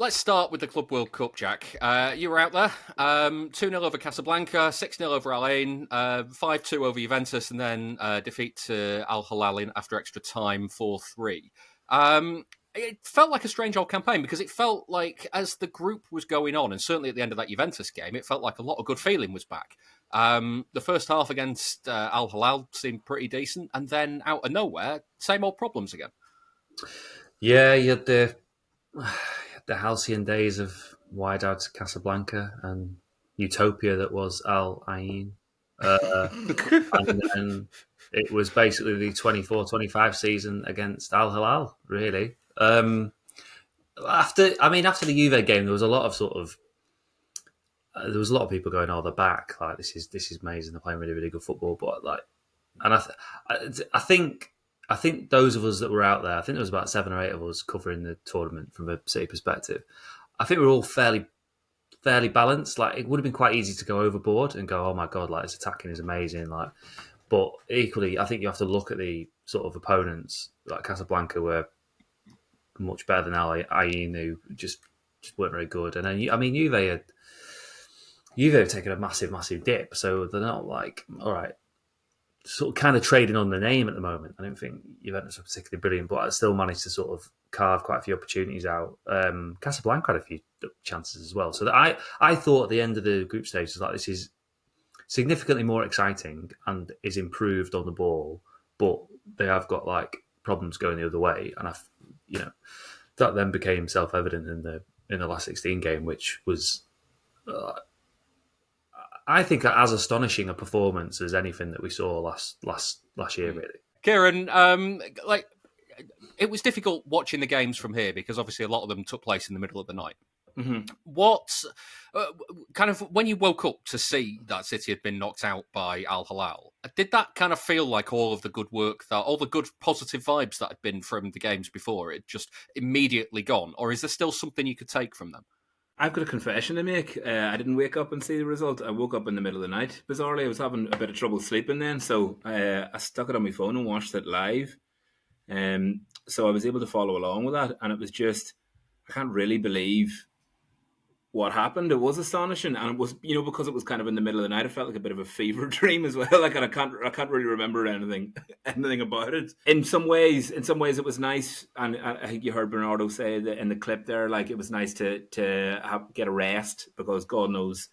Let's start with the Club World Cup, Jack. You were out there. 2-0 over Casablanca, 6-0 over Al Ain, 5-2 over Juventus, and then defeat to Al Hilal after extra time 4-3. It felt like a strange old campaign because it felt like as the group was going on, and certainly at the end of that Juventus game, it felt like a lot of good feeling was back. The first half against Al Hilal seemed pretty decent, and then out of nowhere, same old problems again. Yeah, you had the halcyon days of wide out Casablanca and utopia that was Al Ain. And then it was basically the 24-25 season against Al Hilal, really. After the Juve game, there was a lot of people going, "Oh, they're back! Like this is amazing. They're playing really, really good football." But I think those of us that were out there, I think there was about 7 or 8 of us covering the tournament from a City perspective. I think we were all fairly balanced. Like it would have been quite easy to go overboard and go, "Oh my god, like this attacking is amazing!" Like, but equally, I think you have to look at the sort of opponents. Like Casablanca were much better than Al Ain, who just weren't very good. And then Juve have taken a massive dip, so they're not like all right. Sort of kind of trading on the name at the moment. I don't think Juventus are particularly brilliant, but I still managed to sort of carve quite a few opportunities out. Casablanca had a few chances as well. So that I thought at the end of the group stage was like this is significantly more exciting and is improved on the ball, but they have got like problems going the other way, and that then became self-evident in the last 16 game, which was. I think as astonishing a performance as anything that we saw last year, really. Kieran, it was difficult watching the games from here because obviously a lot of them took place in the middle of the night. Mm-hmm. What kind of when you woke up to see that City had been knocked out by Al Hilal, did that kind of feel like all of the good work, all the good positive vibes that had been from the games before, it just immediately gone, or is there still something you could take from them? I've got a confession to make. I didn't wake up and see the result. I woke up in the middle of the night. Bizarrely, I was having a bit of trouble sleeping then, so I stuck it on my phone and watched it live. So I was able to follow along with that, and it was just, I can't really believe what happened. It was astonishing, and it was, because it was kind of in the middle of the night, it felt like a bit of a fever dream as well. Like, and I can't really remember anything about it. In some ways, it was nice, and I think you heard Bernardo say that in the clip there, like it was nice to get a rest because God knows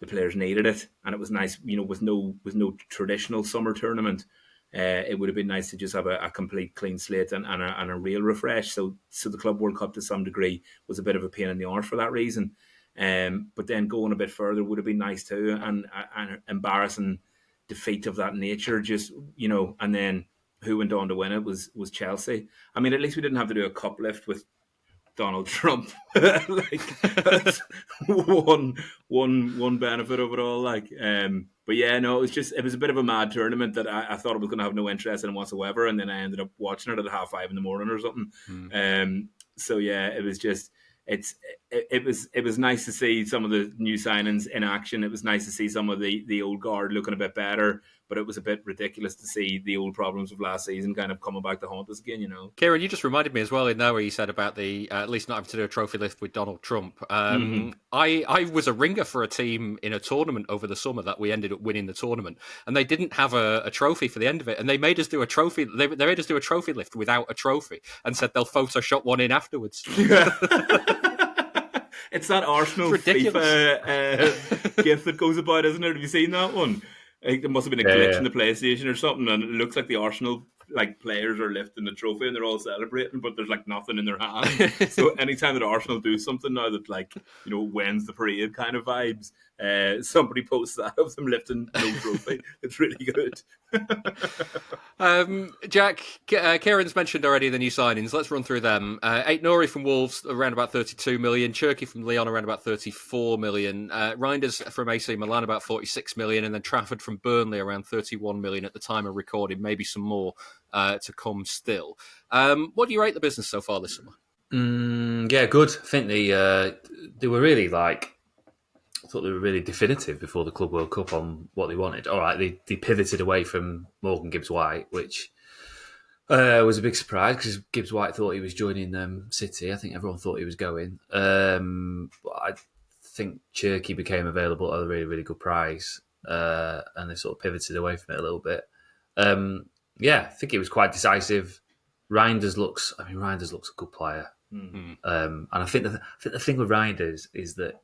the players needed it, and it was nice, with no traditional summer tournament. It would have been nice to just have a complete clean slate and a real refresh. So the Club World Cup to some degree was a bit of a pain in the arse for that reason. But then going a bit further would have been nice too. And an embarrassing defeat of that nature, just, and then who went on to win it was Chelsea. I mean, at least we didn't have to do a cup lift with Donald Trump. Like that's one benefit of it all. Like, but yeah, no, it was a bit of a mad tournament that I thought I was going to have no interest in whatsoever, and then I ended up watching it at 5:30 in the morning or something. So yeah, it was just it was nice to see some of the new signings in action. It was nice to see some of the old guard looking a bit better, but it was a bit ridiculous to see the old problems of last season kind of coming back to haunt us again, Kieran, you just reminded me as well in there where you said about the at least not having to do a trophy lift with Donald Trump. I was a ringer for a team in a tournament over the summer that we ended up winning the tournament, and they didn't have a trophy for the end of it, and they made us do a trophy. They made us do a trophy lift without a trophy, and said they'll Photoshop one in afterwards. It's that Arsenal FIFA gif that goes about, isn't it? Have you seen that one? I think there must have been a glitch in the PlayStation or something, and it looks like the Arsenal players are lifting the trophy and they're all celebrating, but there's nothing in their hand. So anytime that Arsenal do something now that wins the parade kind of vibes, somebody posts that of them lifting no trophy. It's really good. Jack, Kieran's mentioned already the new signings. Let's run through them. Aït-Nouri from Wolves, around about 32 million. Cherki from Lyon, around about 34 million. Reinders from AC Milan, about 46 million. And then Trafford from Burnley, around 31 million at the time of recording. Maybe some more to come still. What do you rate the business so far this summer? Yeah, good. I think they were really I thought they were really definitive before the Club World Cup on what they wanted. All right, they pivoted away from Morgan Gibbs-White, which It was a big surprise because Gibbs White thought he was joining City. I think everyone thought he was going. But I think Cherky became available at a really, really good price, and they sort of pivoted away from it a little bit. I think it was quite decisive. Reinders looks a good player, and I think the thing with Reinders is that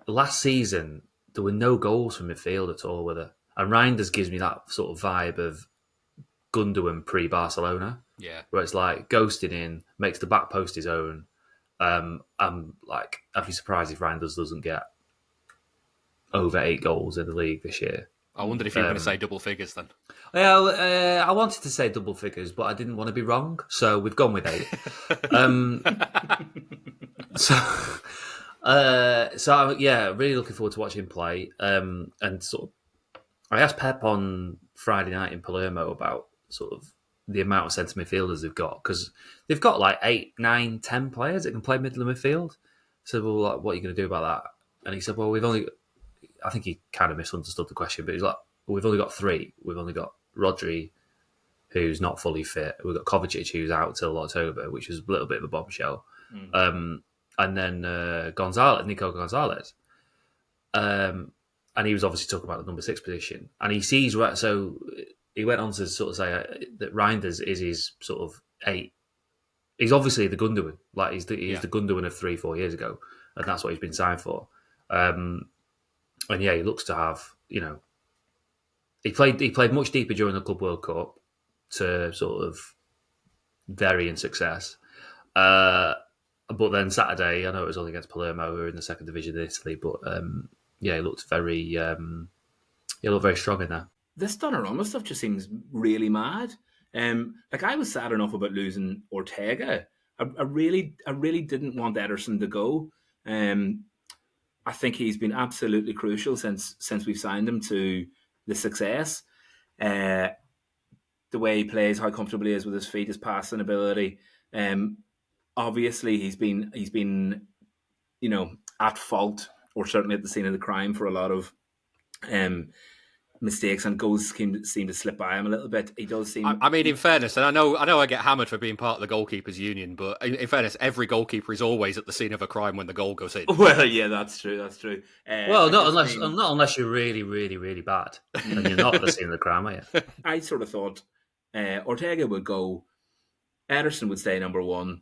last season there were no goals from midfield at all with her, and Reinders gives me that sort of vibe of Gundogan pre-Barcelona, where it's like ghosting in, makes the back post his own. I'm like, I'd be surprised if Reinders doesn't get over 8 goals in the league this year. I wondered if you were going to say double figures then. Well, I wanted to say double figures, but I didn't want to be wrong, so we've gone with 8. Really looking forward to watching him play. And sort of, I asked Pep on Friday night in Palermo about sort of the amount of centre midfielders they've got, because they've got like 8, 9, 10 players that can play middle of midfield. So, well, like, what are you going to do about that? And he said, well, I think he kind of misunderstood the question, but he's like, we've only got 3. We've only got Rodri, who's not fully fit. We've got Kovacic, who's out till October, which was a little bit of a bombshell. And then Nico Gonzalez. And he was obviously talking about the number 6 position. And he sees, so he went on to sort of say that Reinders is his sort of 8. He's obviously the Gundogan. Like, he's the Gundogan of 3-4 years ago. And that's what he's been signed for. And yeah, he looks to have, he played much deeper during the Club World Cup to sort of varying success. But then Saturday, I know it was only against Palermo, who were in the 2nd division in Italy, but he looked very strong in there. This Donnarumma stuff just seems really mad. I was sad enough about losing Ortega. I really didn't want Ederson to go. I think he's been absolutely crucial since we've signed him to the success. The way he plays, how comfortable he is with his feet, his passing ability. Obviously, he's been at fault, or certainly at the scene of the crime, for a lot of mistakes, and goals seem to slip by him a little bit. He does seem. I mean, in fairness, and I know I get hammered for being part of the goalkeepers union, but in fairness, every goalkeeper is always at the scene of a crime when the goal goes in. Well, yeah, that's true. Well, not unless you're really, really, really bad, and you're not at the scene of the crime, are you? I sort of thought Ortega would go, Ederson would stay number 1,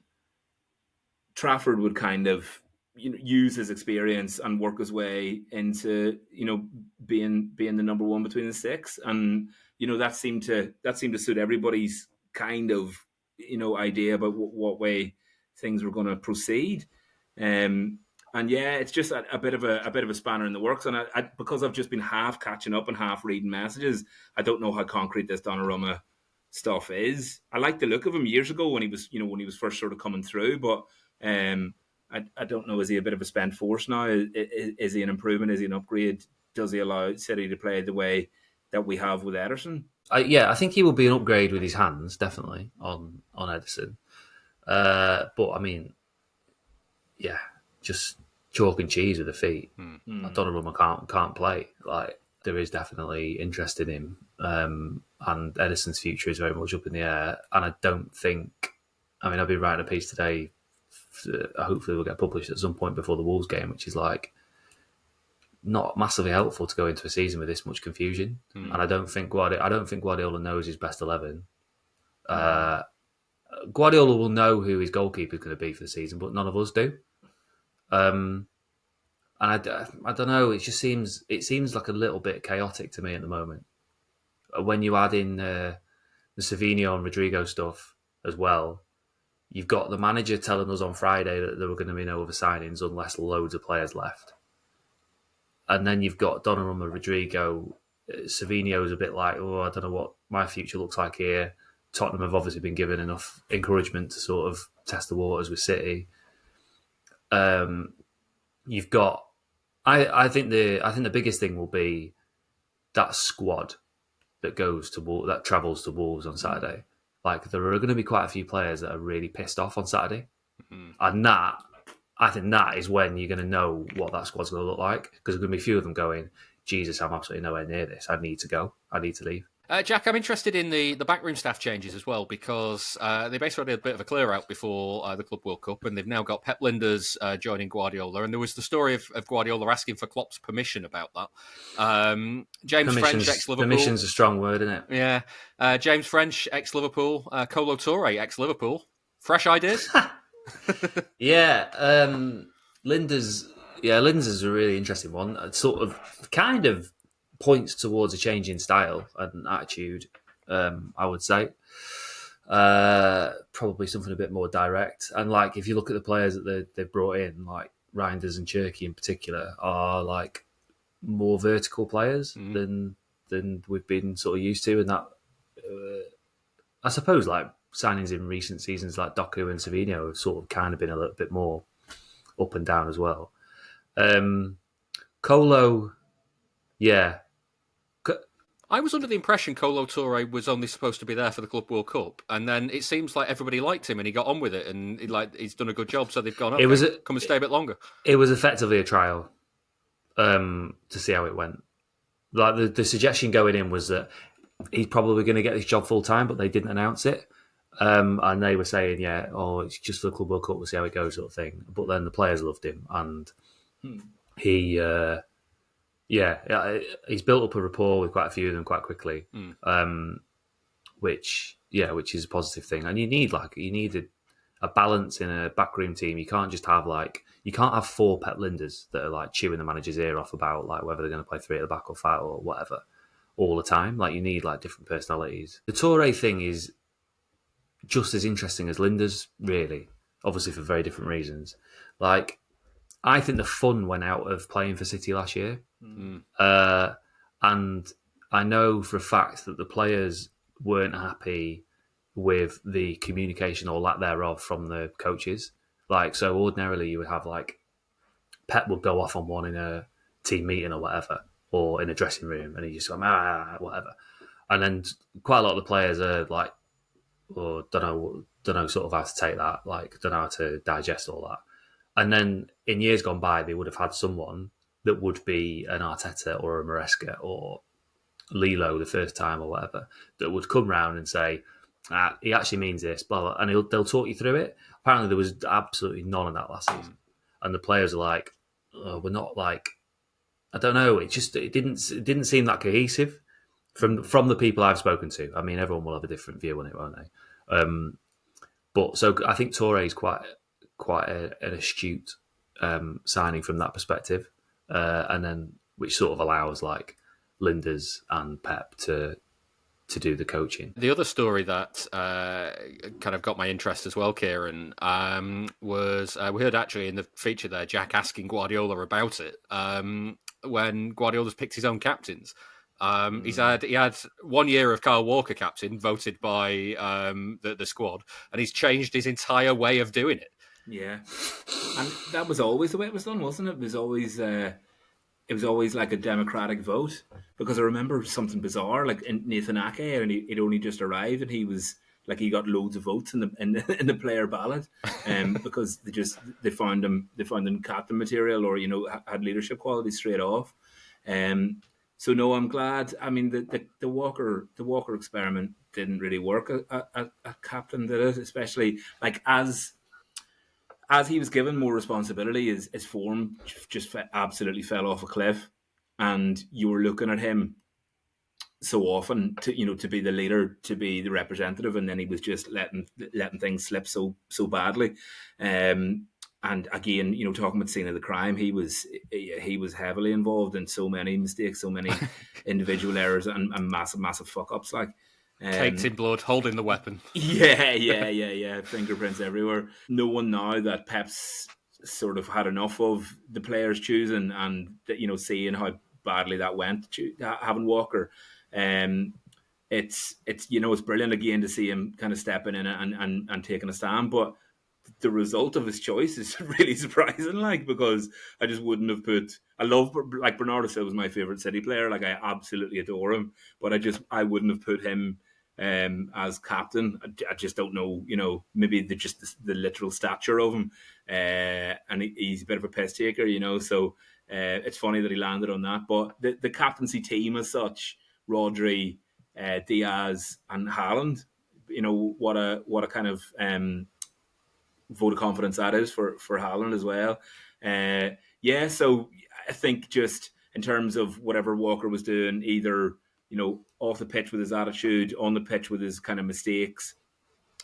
Trafford would kind of use his experience and work his way into being the number 1 between the 6, and that seemed to suit everybody's kind of idea about what way things were going to proceed. And yeah, it's just a bit of a spanner in the works, and I because I've just been half catching up and half reading messages, I don't know how concrete this Donnarumma stuff is. I liked the look of him years ago when he was first sort of coming through, but I don't know, is he a bit of a spent force now? Is he an improvement? Is he an upgrade? Does he allow City to play the way that we have with Ederson? I think he will be an upgrade with his hands, definitely, on Ederson. But I mean, yeah, just chalk and cheese with the feet. Donnarumma can't play. Like, there is definitely interest in him, and Ederson's future is very much up in the air. And I don't think, I've been writing a piece today. Hopefully will get published at some point before the Wolves game, which is like not massively helpful to go into a season with this much confusion. And I don't think Guardiola knows his best 11. Guardiola will know who his goalkeeper is going to be for the season, but none of us do. And I don't know. It seems like a little bit chaotic to me at the moment. When you add in the Savinho and Rodrigo stuff as well. You've got the manager telling us on Friday that there were going to be no other signings unless loads of players left. And then you've got Donnarumma, Rodrigo. Savinho's a bit like, I don't know what my future looks like here. Tottenham have obviously been given enough encouragement to sort of test the waters with City. You've got, I think the biggest thing will be that squad that travels to Wolves on Saturday. Like, there are going to be quite a few players that are really pissed off on Saturday. And I think that is when you're going to know what that squad's going to look like. Because there's going to be a few of them going, Jesus, I'm absolutely nowhere near this. I need to go. I need to leave. Jack, I'm interested in the backroom staff changes as well because they basically had a bit of a clear out before the Club World Cup, and they've now got Pep Lijnders joining Guardiola. And there was the story of Guardiola asking for Klopp's permission about that. James French, ex-Liverpool. Permission's a strong word, isn't it? Yeah. James French, ex-Liverpool. Kolo Touré, ex-Liverpool. Fresh ideas? Yeah. Linda's is a really interesting one. It sort of kind of points towards a change in style and attitude, I would say. Probably something a bit more direct. And like if you look at the players that they've brought in, like Reinders and Cherky in particular, are like more vertical players than we've been sort of used to. And that, I suppose, like signings in recent seasons like Doku and Savino have sort of kind of been a little bit more up and down as well. Kolo, yeah. I was under the impression Kolo Touré was only supposed to be there for the Club World Cup, and then it seems like everybody liked him and he got on with it, and he's done a good job, so they've gone, okay, come and stay a bit longer. It was effectively a trial to see how it went. Like the suggestion going in was that he's probably going to get this job full time, but they didn't announce it. And they were saying, it's just for the Club World Cup, we'll see how it goes, sort of thing. But then the players loved him, and he, he's built up a rapport with quite a few of them quite quickly, which is a positive thing. And you need a balance in a backroom team. You can't just have four Pep Linders that are like chewing the manager's ear off about like whether they're going to play three at the back or five or whatever all the time. Like you need like different personalities. The Touré thing is just as interesting as Linders, really, obviously for very different reasons. Like, I think the fun went out of playing for City last year. And I know for a fact that the players weren't happy with the communication or lack thereof from the coaches. Like, so ordinarily you would have like Pep would go off on one in a team meeting or whatever, or in a dressing room, and he just go, whatever. And then quite a lot of the players are like, or don't know sort of how to take that, like don't know how to digest all that. And then in years gone by, they would have had someone that would be an Arteta or a Maresca or Lilo the first time or whatever that would come round and say, he actually means this, blah, blah, and they'll talk you through it. Apparently there was absolutely none of that last season. And the players are like, we're not like, I don't know, it didn't seem that cohesive from the people I've spoken to. I mean, everyone will have a different view on it, won't they? But so I think Touré is quite an astute signing from that perspective, and then which sort of allows like Linders and Pep to do the coaching. The other story that kind of got my interest as well, Kieran, was we heard actually in the feature there Jack asking Guardiola about it when Guardiola's picked his own captains. He had 1 year of Kyle Walker captain voted by the squad, and he's changed his entire way of doing it. Yeah, and that was always the way it was done, wasn't it? It was always like a democratic vote, because I remember something bizarre, like in Nathan Ake, and he'd only just arrived, and he was like he got loads of votes in the player ballot, because they found him captain material, or had leadership qualities straight off. So no, I'm glad. I mean, the Walker experiment didn't really work at captain, did it? Especially like as he was given more responsibility, his form just absolutely fell off a cliff, and you were looking at him so often to be the leader, to be the representative, and then he was just letting things slip so badly. And again, talking about scene of the crime, he was heavily involved in so many mistakes, so many individual errors, and massive fuck ups. Like caked in blood, holding the weapon. Yeah. Fingerprints everywhere. No one now that Pep's sort of had enough of the players choosing, and seeing how badly that went, having Walker. It's brilliant again to see him kind of stepping in and taking a stand, but the result of his choice is really surprising, because I just wouldn't have I love, like, Bernardo Silva was my favourite City player, like I absolutely adore him, but I wouldn't have put him as captain. I just don't know, maybe the literal stature of him, and he's a bit of a piss taker, so it's funny that he landed on that. But the captaincy team as such, Rodri, Diaz and Haaland. What a kind of vote of confidence that is for Haaland as well. So I think just in terms of whatever Walker was doing, either off the pitch with his attitude, on the pitch with his kind of mistakes,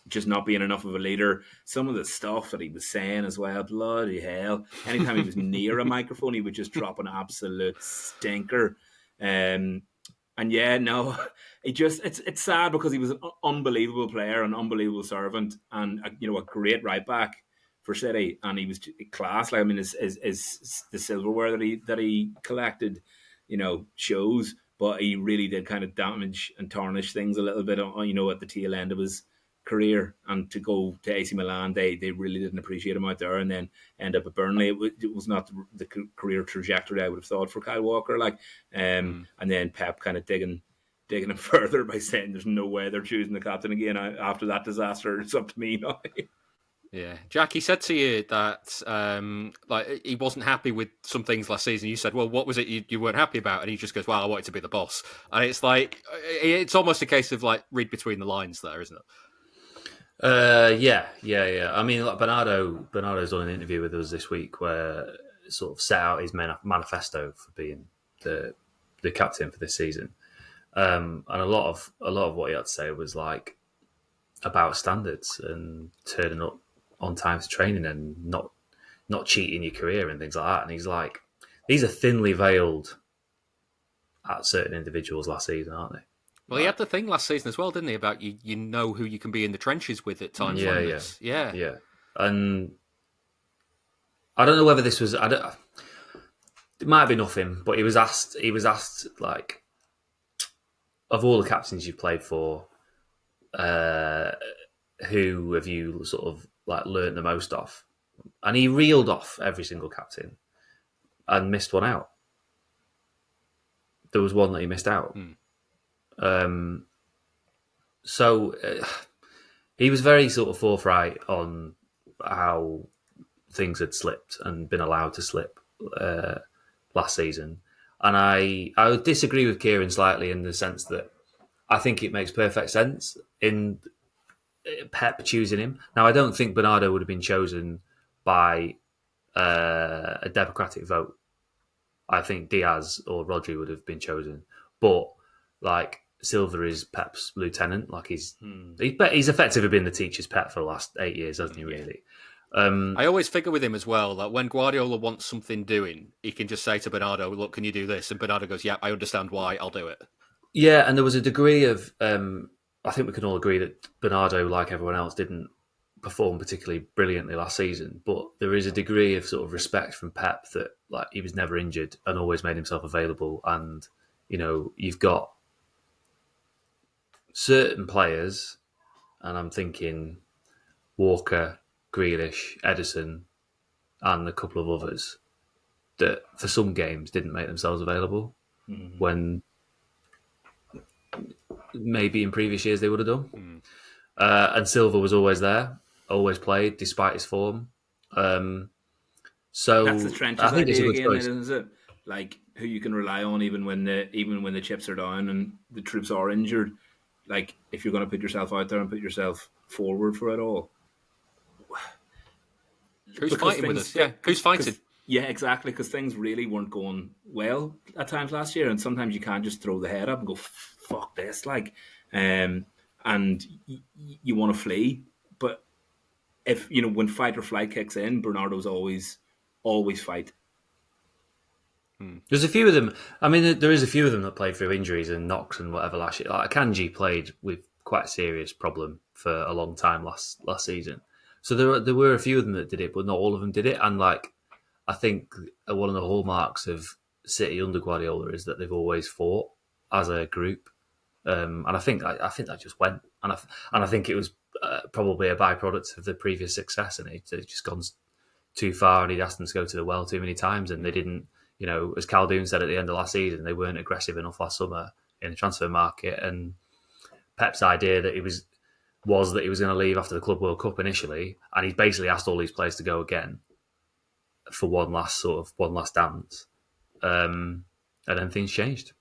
just not being enough of a leader. Some of the stuff that he was saying as well, bloody hell. Anytime he was near a microphone, he would just drop an absolute stinker. And yeah, no, it's sad because he was an unbelievable player, an unbelievable servant, and a great right back for City, and he was class. Like, I mean, his the silverware that he collected, shows, but he really did kind of damage and tarnish things a little bit, at the tail end of his career. And to go to AC Milan, they really didn't appreciate him out there, and then end up at Burnley. It was not the career trajectory I would have thought for Kyle Walker. And then Pep kind of digging him further by saying there's no way they're choosing the captain again after that disaster. It's up to me now. Yeah, Jack, he said to you that he wasn't happy with some things last season. You said, well, what was it you weren't happy about? And he just goes, well, I wanted to be the boss. And it's like, it's almost a case of like read between the lines there, isn't it? Yeah. I mean, like Bernardo's done an interview with us this week where sort of set out his manifesto for being the captain for this season, and a lot of what he had to say was like about standards and turning up on time to training and not cheating your career and things like that. And he's like, these are thinly veiled at certain individuals last season, aren't they? Well, he had the thing last season as well, didn't he? About you know who you can be in the trenches with at times like this. Yeah. And I don't know whether this was. It might have been nothing, but he was asked like, of all the captains you've played for, who have you sort of like learnt the most off? And he reeled off every single captain and missed one out. There was one that he missed out. So he was very sort of forthright on how things had slipped and been allowed to slip last season. And I would disagree with Kieran slightly in the sense that I think it makes perfect sense in Pep choosing him. Now, I don't think Bernardo would have been chosen by a democratic vote. I think Diaz or Rodri would have been chosen. But like, Silva is Pep's lieutenant. Like he's effectively been the teacher's pet for the last 8 years, hasn't he? Really. I always figure with him as well that when Guardiola wants something doing, he can just say to Bernardo, "Look, can you do this?" And Bernardo goes, "Yeah, I understand why. I'll do it." Yeah, and there was a degree of. I think we can all agree that Bernardo, like everyone else, didn't perform particularly brilliantly last season. But there is a degree of sort of respect from Pep that like he was never injured and always made himself available. And you've got certain players, and I'm thinking Walker, Grealish, Edison, and a couple of others that for some games didn't make themselves available when maybe in previous years they would have done. And Silva was always there, always played despite his form. So that's the trenches I think idea it's a good again, choice. isn't it? Like who you can rely on even when the chips are down and the troops are injured. Like if you're going to put yourself out there and put yourself forward for it all. Who's fighting with us? Yeah, who's fighting? Yeah, exactly, because things really weren't going well at times last year, and sometimes you can't just throw the head up and go, fuck this, like, and you want to flee. But if, when fight or flight kicks in, Bernardo's always fight. There's a few of them. I mean, there is a few of them that played through injuries and knocks and whatever last year. Like Akanji played with quite a serious problem for a long time last season. So there were a few of them that did it, but not all of them did it. And like, I think one of the hallmarks of City under Guardiola is that they've always fought as a group, and I think that just went. And I think it was probably a byproduct of the previous success, and they'd just gone too far, and he'd asked them to go to the well too many times, and they didn't. As Caldoun said at the end of last season, they weren't aggressive enough last summer in the transfer market. And Pep's idea that was that he was going to leave after the Club World Cup initially, and he's basically asked all these players to go again for one last dance, and then things changed.